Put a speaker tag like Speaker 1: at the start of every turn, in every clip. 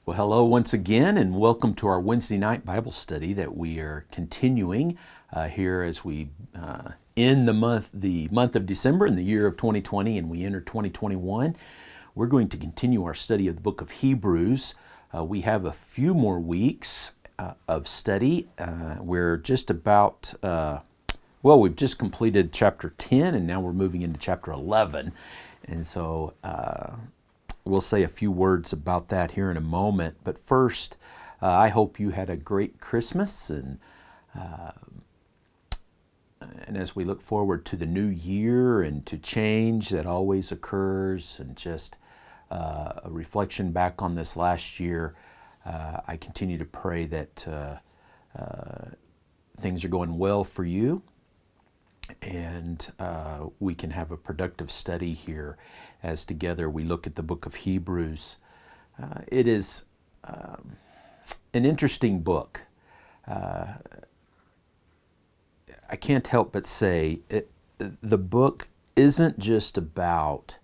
Speaker 1: Well, hello once again, and welcome to our Wednesday night Bible study that we are continuing here as we end the month of December in the year of 2020, and we enter 2021. We're going to continue our study of the book of Hebrews. We have a few more weeks of study. We're just about we've just completed chapter 10, and now we're moving into chapter 11, and so. We'll say a few words about that here in a moment, but first, I hope you had a great Christmas, and as we look forward to the new year and to change that always occurs, and just a reflection back on this last year, I continue to pray that things are going well for you, and we can have a productive study here as together we look at the book of Hebrews. It is an interesting book. I can't help but say the book isn't just about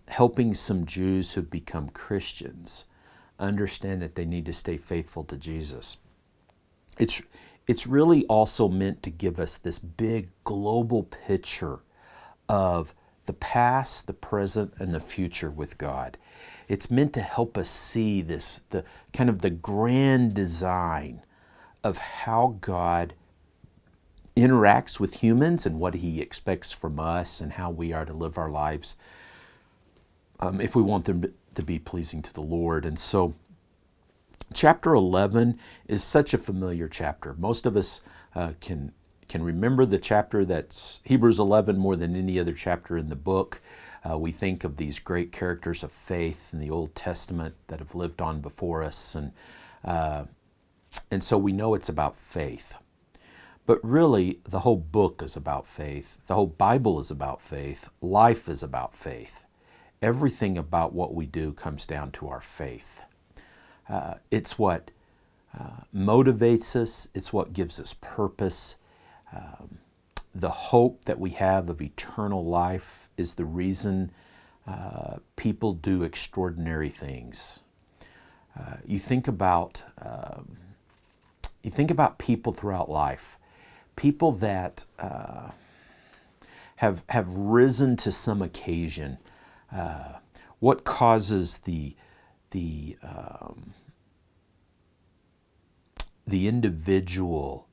Speaker 1: helping some Jews who've become Christians understand that they need to stay faithful to Jesus. It's really also meant to give us this big global picture of the past, the present, and the future with God. It's meant to help us see the kind of the grand design of how God interacts with humans and what He expects from us and how we are to live our lives if we want them to be pleasing to the Lord. And so chapter 11 is such a familiar chapter. Most of us can remember the chapter that's Hebrews 11 more than any other chapter in the book. We think of these great characters of faith in the Old Testament that have lived on before us, and so we know it's about faith. But really, the whole book is about faith. The whole Bible is about faith. Life is about faith. Everything about what we do comes down to our faith. It's what motivates us. It's what gives us purpose. The hope that we have of eternal life is the reason people do extraordinary things. You think about people throughout life, people that have risen to some occasion. What causes the individual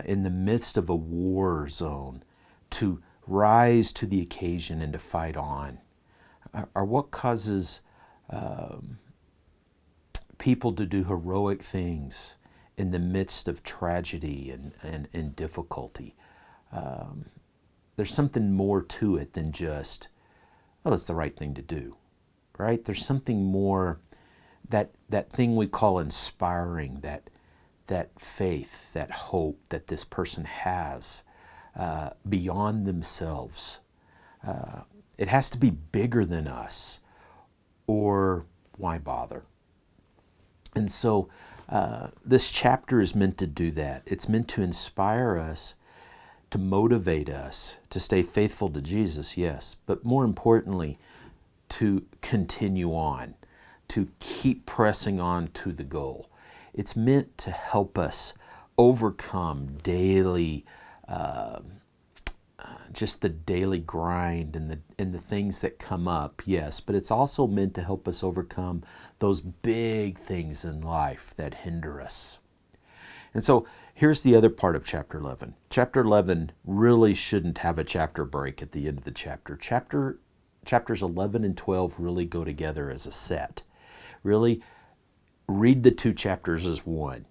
Speaker 1: in the midst of a war zone to rise to the occasion and to fight on? Or what causes people to do heroic things in the midst of tragedy and difficulty? There's something more to it than just, well, it's the right thing to do, right? There's something more, that thing we call inspiring, that faith, that hope that this person has beyond themselves. It has to be bigger than us, or why bother? And so this chapter is meant to do that. It's meant to inspire us, to motivate us to stay faithful to Jesus, yes, but more importantly, to continue on, to keep pressing on to the goal. It's meant to help us overcome daily, just the daily grind and the things that come up, yes, but it's also meant to help us overcome those big things in life that hinder us. And so here's the other part of chapter 11. Chapter 11 really shouldn't have a chapter break at the end of the chapter. Chapters 11 and 12 really go together as a set. Really, read the two chapters as one.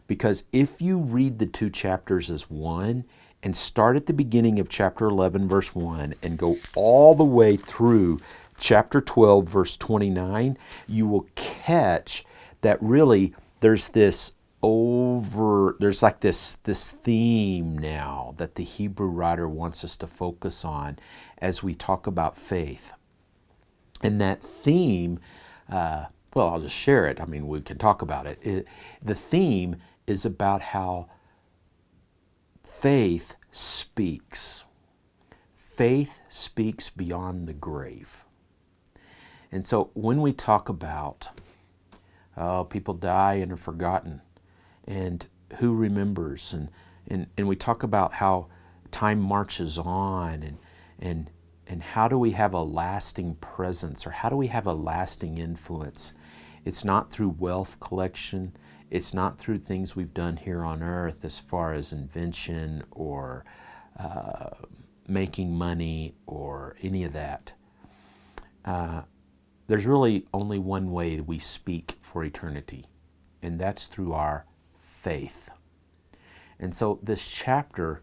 Speaker 1: Because if you read the two chapters as one and start at the beginning of chapter 11, verse 1, and go all the way through chapter 12, verse 29, you will catch that really there's this theme now that the Hebrew writer wants us to focus on as we talk about faith. And that theme, I'll just share it. I mean, we can talk about it. The theme is about how faith speaks. Faith speaks beyond the grave. And so when we talk about Oh, people die and are forgotten. And who remembers? And we talk about how time marches on, and how do we have a lasting presence, or how do we have a lasting influence? It's not through wealth collection. It's not through things we've done here on earth as far as invention or making money or any of that. There's really only one way we speak for eternity, and that's through our faith. And so this chapter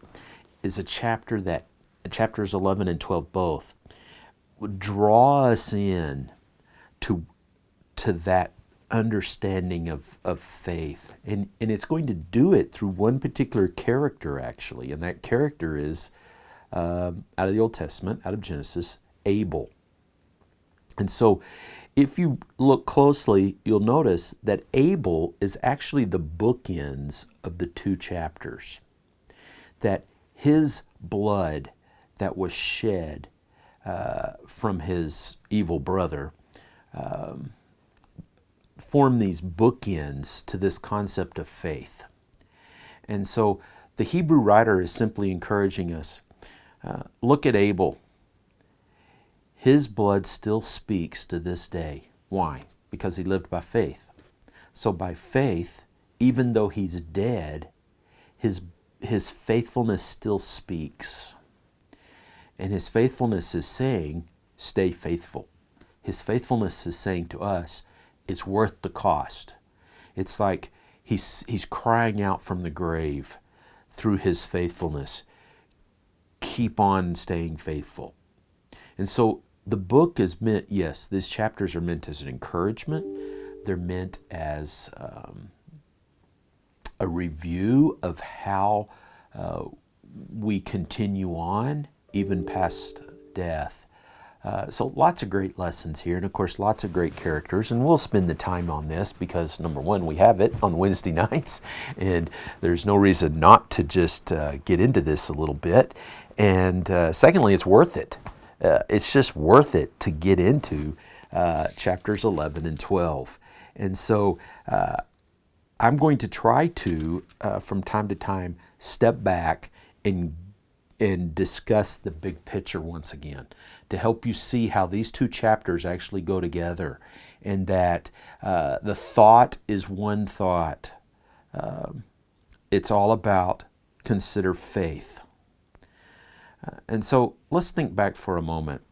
Speaker 1: is a chapter that, chapters 11 and 12 both, would draw us in to that understanding of faith. And it's going to do it through one particular character, actually, and that character is, out of the Old Testament, out of Genesis, Abel. And so if you look closely, you'll notice that Abel is actually the bookends of the two chapters. That his blood that was shed from his evil brother form these bookends to this concept of faith. And so the Hebrew writer is simply encouraging us, look at Abel. His blood still speaks to this day. Why? Because he lived by faith. So by faith, even though he's dead, his faithfulness still speaks. And his faithfulness is saying, stay faithful. His faithfulness is saying to us, it's worth the cost. It's like he's crying out from the grave through his faithfulness. Keep on staying faithful. And so the book is meant, yes, these chapters are meant as an encouragement. They're meant as a review of how we continue on, even past death. So lots of great lessons here, and of course lots of great characters, and we'll spend the time on this because, number one, we have it on Wednesday nights, and there's no reason not to just get into this a little bit. And secondly, it's worth it. It's just worth it to get into chapters 11 and 12. And so I'm going to try to, from time to time, step back and discuss the big picture once again, to help you see how these two chapters actually go together, and that the thought is one thought. It's all about consider faith. And so let's think back for a moment.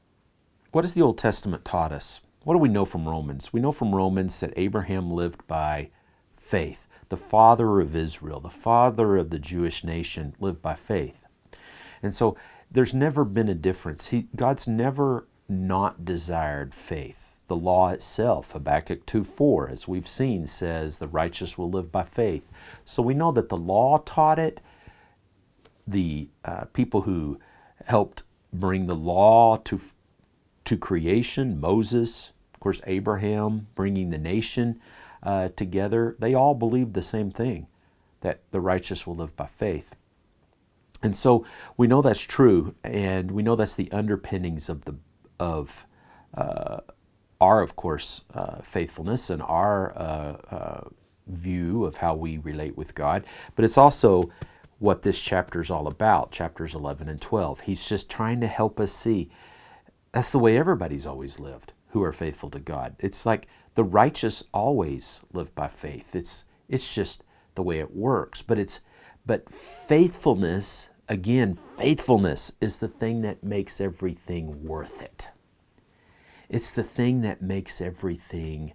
Speaker 1: What has the Old Testament taught us? What do we know from Romans? We know from Romans that Abraham lived by faith. The father of Israel, the father of the Jewish nation, lived by faith. And so there's never been a difference. God's never not desired faith. The law itself, Habakkuk 2:4, as we've seen, says the righteous will live by faith. So we know that the law taught it. The people who helped bring the law to creation, Moses, of course Abraham, bringing the nation together, they all believed the same thing, that the righteous will live by faith. And so we know that's true, and we know that's the underpinnings of our, of course, faithfulness and our view of how we relate with God. But it's also what this chapter is all about, chapters 11 and 12. He's just trying to help us see that's the way everybody's always lived who are faithful to God. It's like the righteous always live by faith. It's just the way it works. But faithfulness, again, faithfulness is the thing that makes everything worth it. It's the thing that makes everything,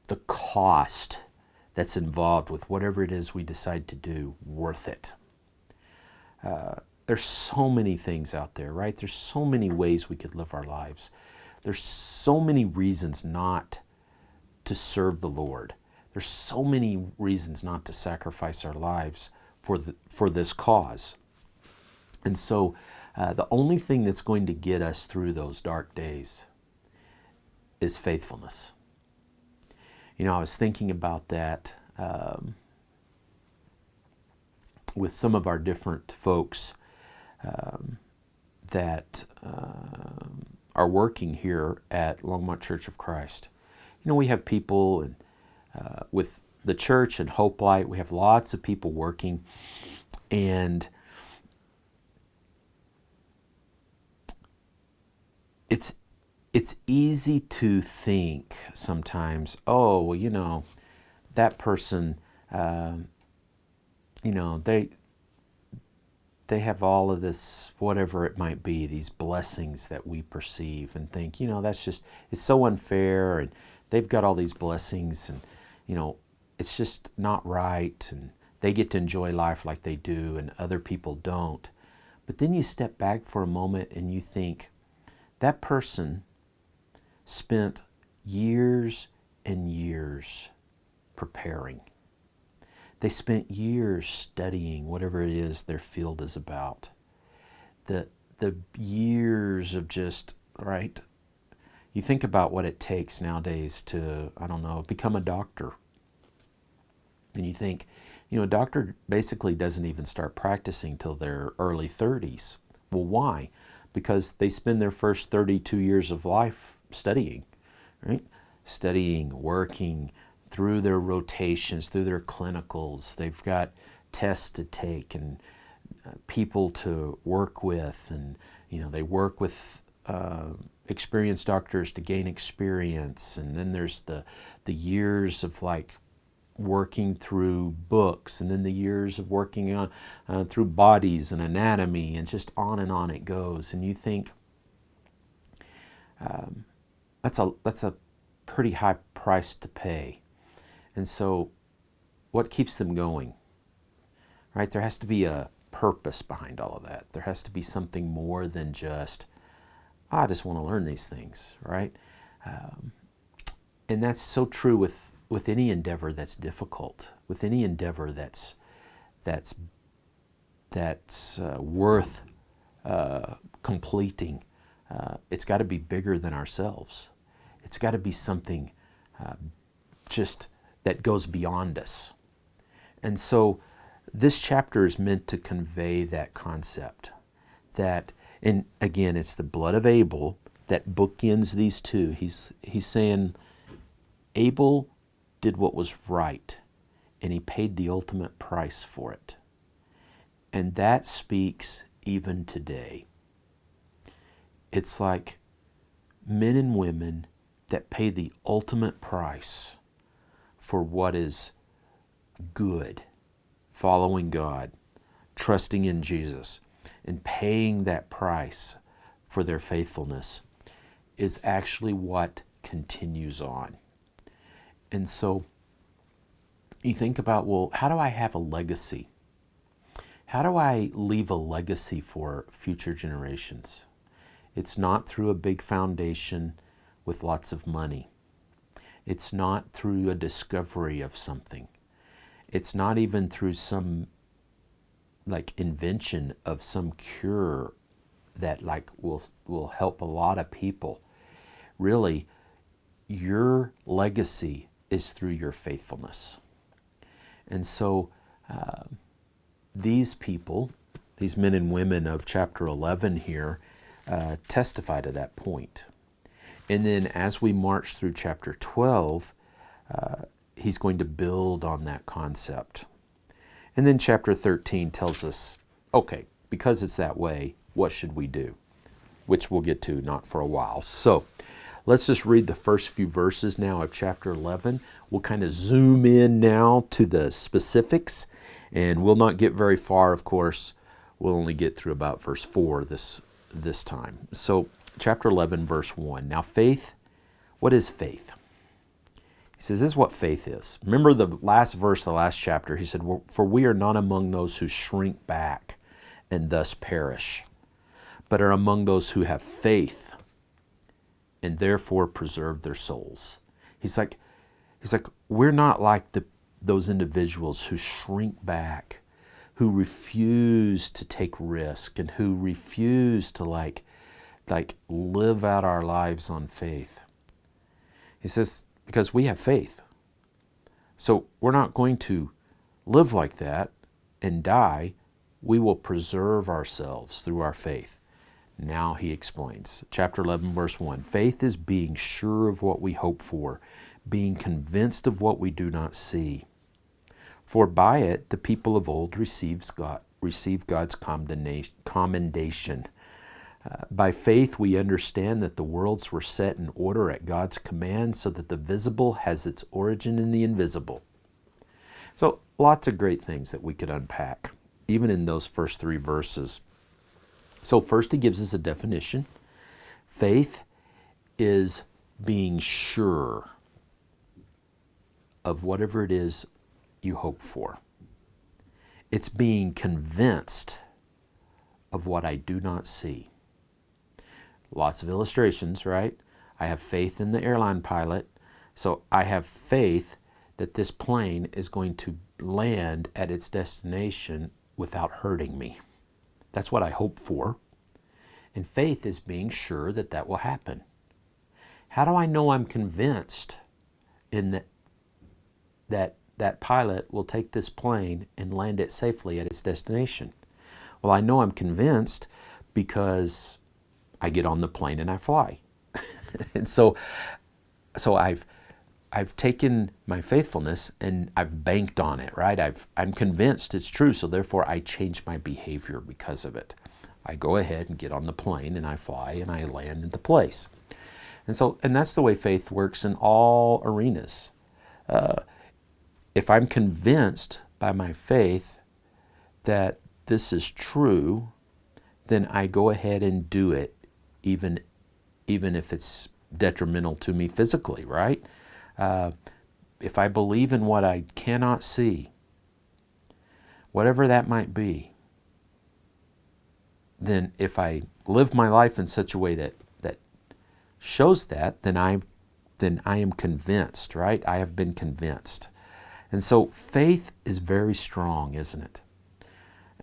Speaker 1: the cost that's involved with whatever it is we decide to do, worth it. There's so many things out there, right? There's so many ways we could live our lives. There's so many reasons not to serve the Lord. There's so many reasons not to sacrifice our lives for this cause. And so the only thing that's going to get us through those dark days is faithfulness. You know, I was thinking about that with some of our different folks that are working here at Longmont Church of Christ. You know, we have people, and with the church and Hope Light. We have lots of people working, and it's easy to think sometimes, oh, well, that person, they have all of this, whatever it might be, these blessings that we perceive and think, it's so unfair, and they've got all these blessings, and, it's just not right, and they get to enjoy life like they do, and other people don't. But then you step back for a moment and you think, that person spent years and years preparing. They spent years studying whatever it is their field is about. The years of just, right? You think about what it takes nowadays to, become a doctor. And you think, a doctor basically doesn't even start practicing till their early 30s. Well, why? Because they spend their first 32 years of life studying, right? Studying, working, through their rotations, through their clinicals. They've got tests to take and people to work with, and they work with experienced doctors to gain experience. And then there's the years of working through books, and then the years of working on through bodies and anatomy, and just on it goes. And you think that's a pretty high price to pay. And so what keeps them going? Right? There has to be a purpose behind all of that. There has to be something more than just, I just want to learn these things, right? And that's so true with any endeavor that's difficult, with any endeavor that's worth completing. It's got to be bigger than ourselves. It's got to be something just that goes beyond us. And so this chapter is meant to convey that concept. And again, it's the blood of Abel that bookends these two. He's saying Abel did what was right, and he paid the ultimate price for it. And that speaks even today. It's like men and women that pay the ultimate price for what is good, following God, trusting in Jesus, and paying that price for their faithfulness is actually what continues on. And so you think about, well, how do I have a legacy? How do I leave a legacy for future generations? It's not through a big foundation with lots of money. It's not through a discovery of something. It's not even through some invention of some cure that will help a lot of people. Really, your legacy is through your faithfulness. And so these people, these men and women of chapter 11 here, testify to that point. And then as we march through chapter 12, he's going to build on that concept. And then chapter 13 tells us, okay, because it's that way, what should we do? Which we'll get to not for a while. So let's just read the first few verses now of chapter 11. We'll kind of zoom in now to the specifics, and we'll not get very far, of course. We'll only get through about verse 4 this time. So chapter 11, verse 1. Now faith, what is faith? He says, this is what faith is. Remember the last verse, the last chapter, he said, for we are not among those who shrink back and thus perish, but are among those who have faith and therefore preserve their souls. He's like, we're not like those individuals who shrink back, who refuse to take risk, and who refuse to live out our lives on faith. He says, because we have faith. So we're not going to live like that and die. We will preserve ourselves through our faith. Now he explains. Chapter 11, verse 1. Faith is being sure of what we hope for, being convinced of what we do not see. For by it the people of old received God's commendation. By faith we understand that the worlds were set in order at God's command, so that the visible has its origin in the invisible. So lots of great things that we could unpack, even in those first 3 verses. So first he gives us a definition. Faith is being sure of whatever it is you hope for. It's being convinced of what I do not see. Lots of illustrations, right? I have faith in the airline pilot, so I have faith that this plane is going to land at its destination without hurting me. That's what I hope for. And faith is being sure that that will happen. How do I know I'm convinced in that pilot will take this plane and land it safely at its destination? Well, I know I'm convinced because I get on the plane and I fly. And so I've taken my faithfulness and I've banked on it, right? I'm convinced it's true, so therefore I change my behavior because of it. I go ahead and get on the plane and I fly and I land at the place. And that's the way faith works in all arenas. If I'm convinced by my faith that this is true, then I go ahead and do it, even if it's detrimental to me physically, right? If I believe in what I cannot see, whatever that might be, then if I live my life in such a way that shows that, then I am convinced, right? I have been convinced. And so faith is very strong, isn't it?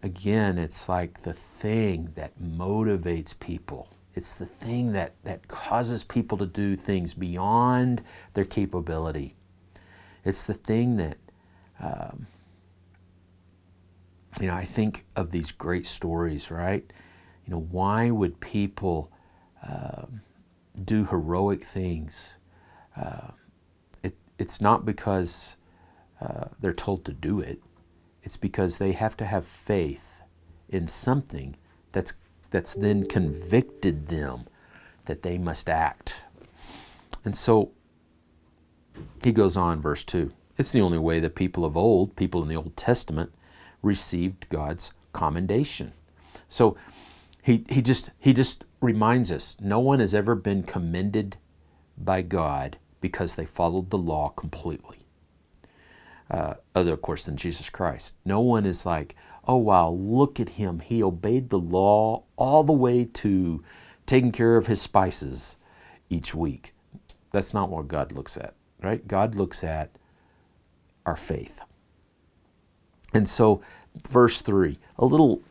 Speaker 1: Again, it's like the thing that motivates people. It's the thing that causes people to do things beyond their capability. It's the thing that, I think of these great stories, right? Why would people do heroic things? It's not because they're told to do it. It's because they have to have faith in something that's then convicted them that they must act. And so he goes on, verse 2. It's the only way that people of old, people in the Old Testament, received God's commendation. So he just reminds us, no one has ever been commended by God because they followed the law completely. Other, of course, than Jesus Christ. No one is like, oh wow, look at him. He obeyed the law all the way to taking care of his spices each week. That's not what God looks at, right? God looks at our faith. And so, verse 3, a little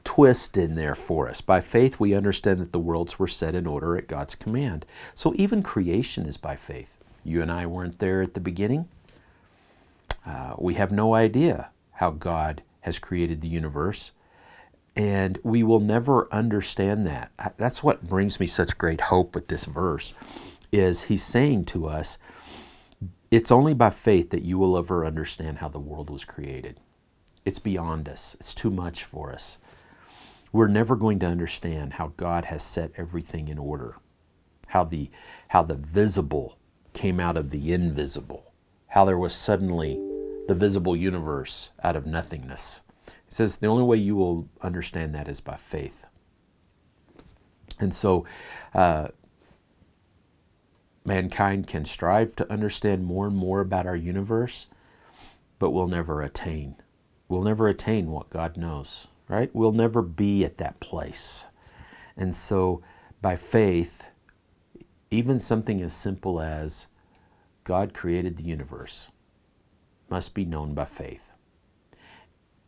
Speaker 1: twist in there for us. By faith, we understand that the worlds were set in order at God's command. So even creation is by faith. You and I weren't there at the beginning. We have no idea how God has created the universe, and we will never understand that. That's what brings me such great hope with this verse, is he's saying to us, it's only by faith that you will ever understand how the world was created. It's beyond us. It's too much for us. We're never going to understand how God has set everything in order, how the visible came out of the invisible, how there was suddenly the visible universe out of nothingness. He says the only way you will understand that is by faith. And so mankind can strive to understand more and more about our universe, but we'll never attain. We'll never attain what God knows, right? We'll never be at that place. And so by faith, even something as simple as God created the universe must be known by faith.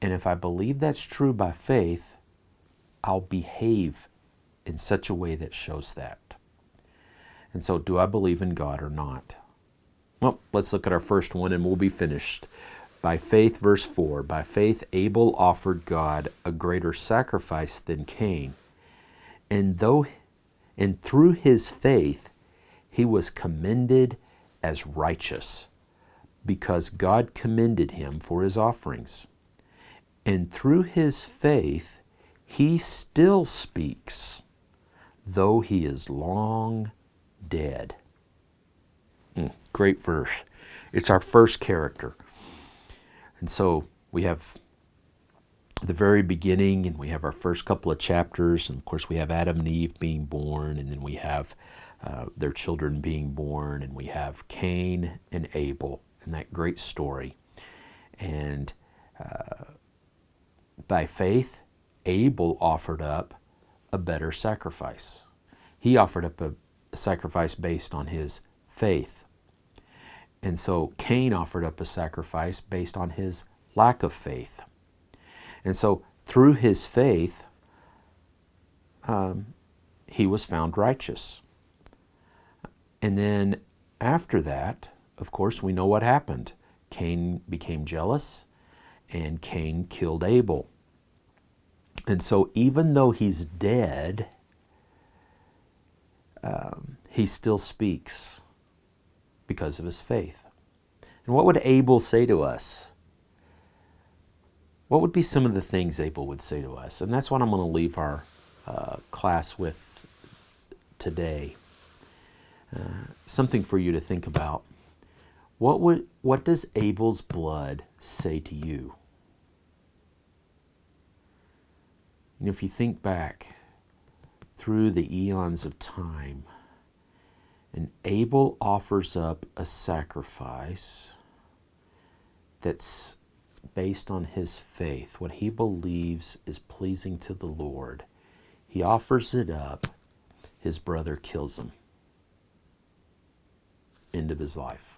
Speaker 1: And if I believe that's true by faith, I'll behave in such a way that shows that. And so, do I believe in God or not? Well, let's look at our first one and we'll be finished. By faith, verse 4, by faith Abel offered God a greater sacrifice than Cain. And through his faith he was commended as righteous, because God commended him for his offerings. And through his faith, he still speaks, though he is long dead. Great verse. It's our first character. And so we have the very beginning, and we have our first couple of chapters, and of course we have Adam and Eve being born, and then we have their children being born, and we have Cain and Abel, and that great story. And by faith, Abel offered up a better sacrifice. He offered up a sacrifice based on his faith. And so Cain offered up a sacrifice based on his lack of faith. And so through his faith, he was found righteous. And then after that, of course, we know what happened. Cain became jealous, and Cain killed Abel. And so even though he's dead, he still speaks because of his faith. And what would Abel say to us? What would be some of the things Abel would say to us? And that's what I'm going to leave our class with today. Something for you to think about. What does Abel's blood say to you? You know, if you think back through the eons of time, and Abel offers up a sacrifice that's based on his faith, what he believes is pleasing to the Lord. He offers it up. His brother kills him. End of his life.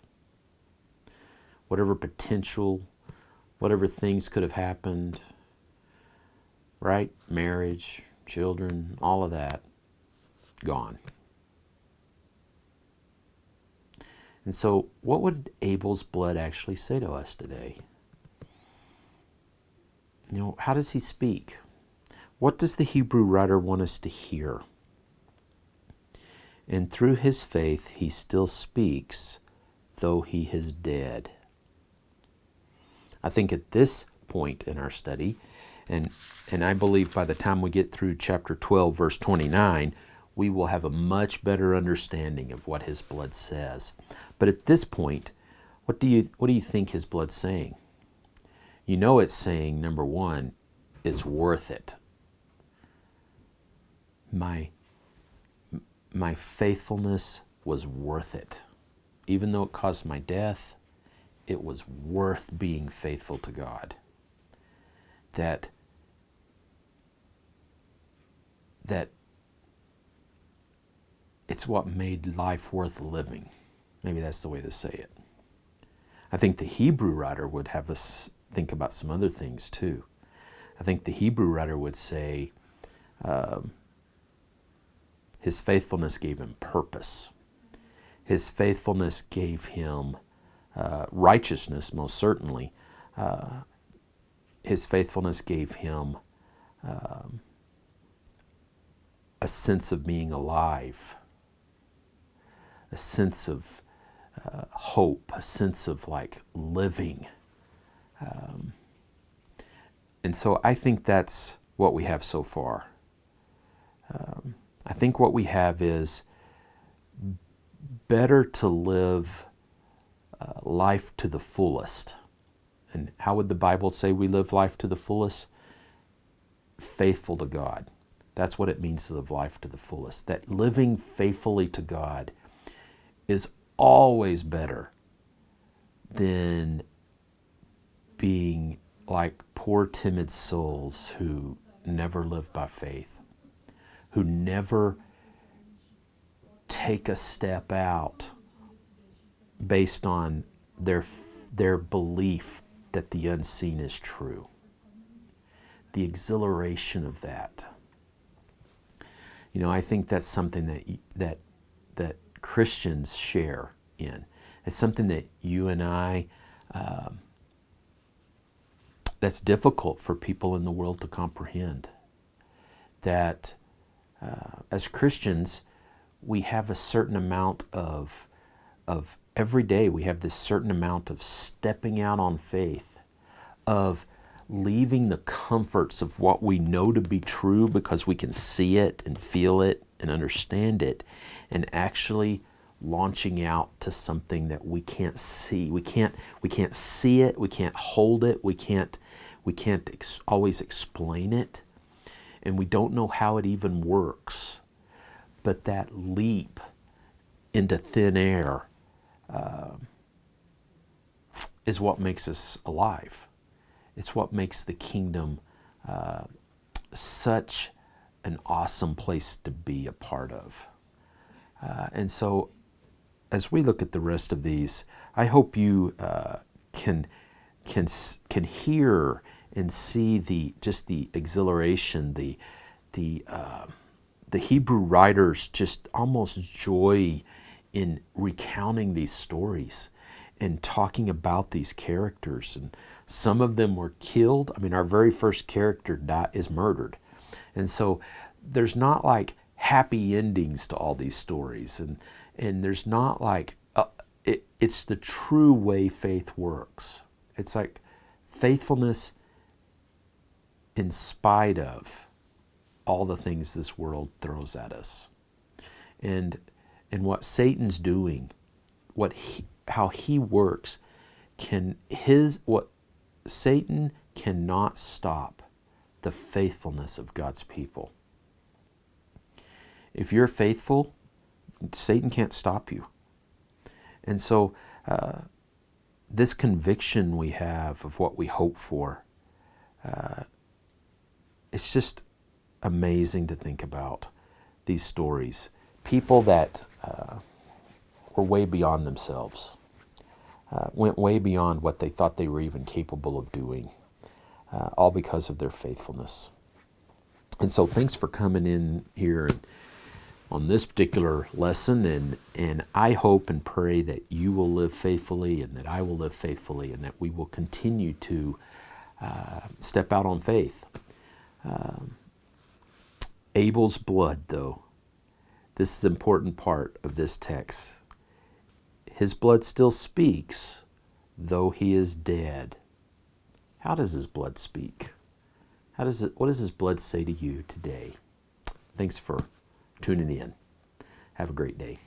Speaker 1: Whatever potential, whatever things could have happened, right? Marriage, children, all of that, gone. And so what would Abel's blood actually say to us today? You know, how does he speak? What does the Hebrew writer want us to hear? And through his faith, he still speaks, though he is dead. I think at this point in our study, and I believe by the time we get through chapter 12, verse 29, we will have a much better understanding of what his blood says. But at this point, what do you think his blood's saying? You know it's saying, number one, it's worth it. My faithfulness was worth it. Even though it caused my death, it was worth being faithful to God. That it's what made life worth living. Maybe that's the way to say it. I think the Hebrew writer would have us think about some other things too. I think the Hebrew writer would say his faithfulness gave him purpose. His faithfulness gave him righteousness, most certainly. His faithfulness gave him a sense of being alive, a sense of hope, a sense of like living. And so I think that's what we have so far. I think what we have is better to live life to the fullest. And how would the Bible say we live life to the fullest? Faithful to God. That's what it means to live life to the fullest. That living faithfully to God is always better than being like poor timid souls who never live by faith, who never take a step out based on their belief that the unseen is true. The exhilaration of that. You know, I think that's something that Christians share in. It's something that you and I, that's difficult for people in the world to comprehend. That as Christians, we have a certain amount of of every day we have this certain amount of stepping out on faith, of leaving the comforts of what we know to be true because we can see it and feel it and understand it, and actually launching out to something that we can't see. We can't see it, we can't hold it, we can't always explain it, and we don't know how it even works. But that leap into thin air is what makes us alive. It's what makes the kingdom such an awesome place to be a part of. And so as we look at the rest of these, I hope you can hear and see the exhilaration, the Hebrew writers just almost joy in recounting these stories and talking about these characters. And some of them were killed. I mean, our very first character is murdered. And so there's not like happy endings to all these stories. And there's not like, it's the true way faith works. It's like faithfulness in spite of all the things this world throws at us. And what Satan's doing, how he works, Satan cannot stop the faithfulness of God's people. If you're faithful, Satan can't stop you. And so this conviction we have of what we hope for, it's just amazing to think about these stories. People that were way beyond themselves, went way beyond what they thought they were even capable of doing, all because of their faithfulness. And so thanks for coming in here on this particular lesson, and I hope and pray that you will live faithfully and that I will live faithfully and that we will continue to step out on faith. Abel's blood, though, this is an important part of this text. His blood still speaks, though he is dead. How does his blood speak? What does his blood say to you today? Thanks for tuning in. Have a great day.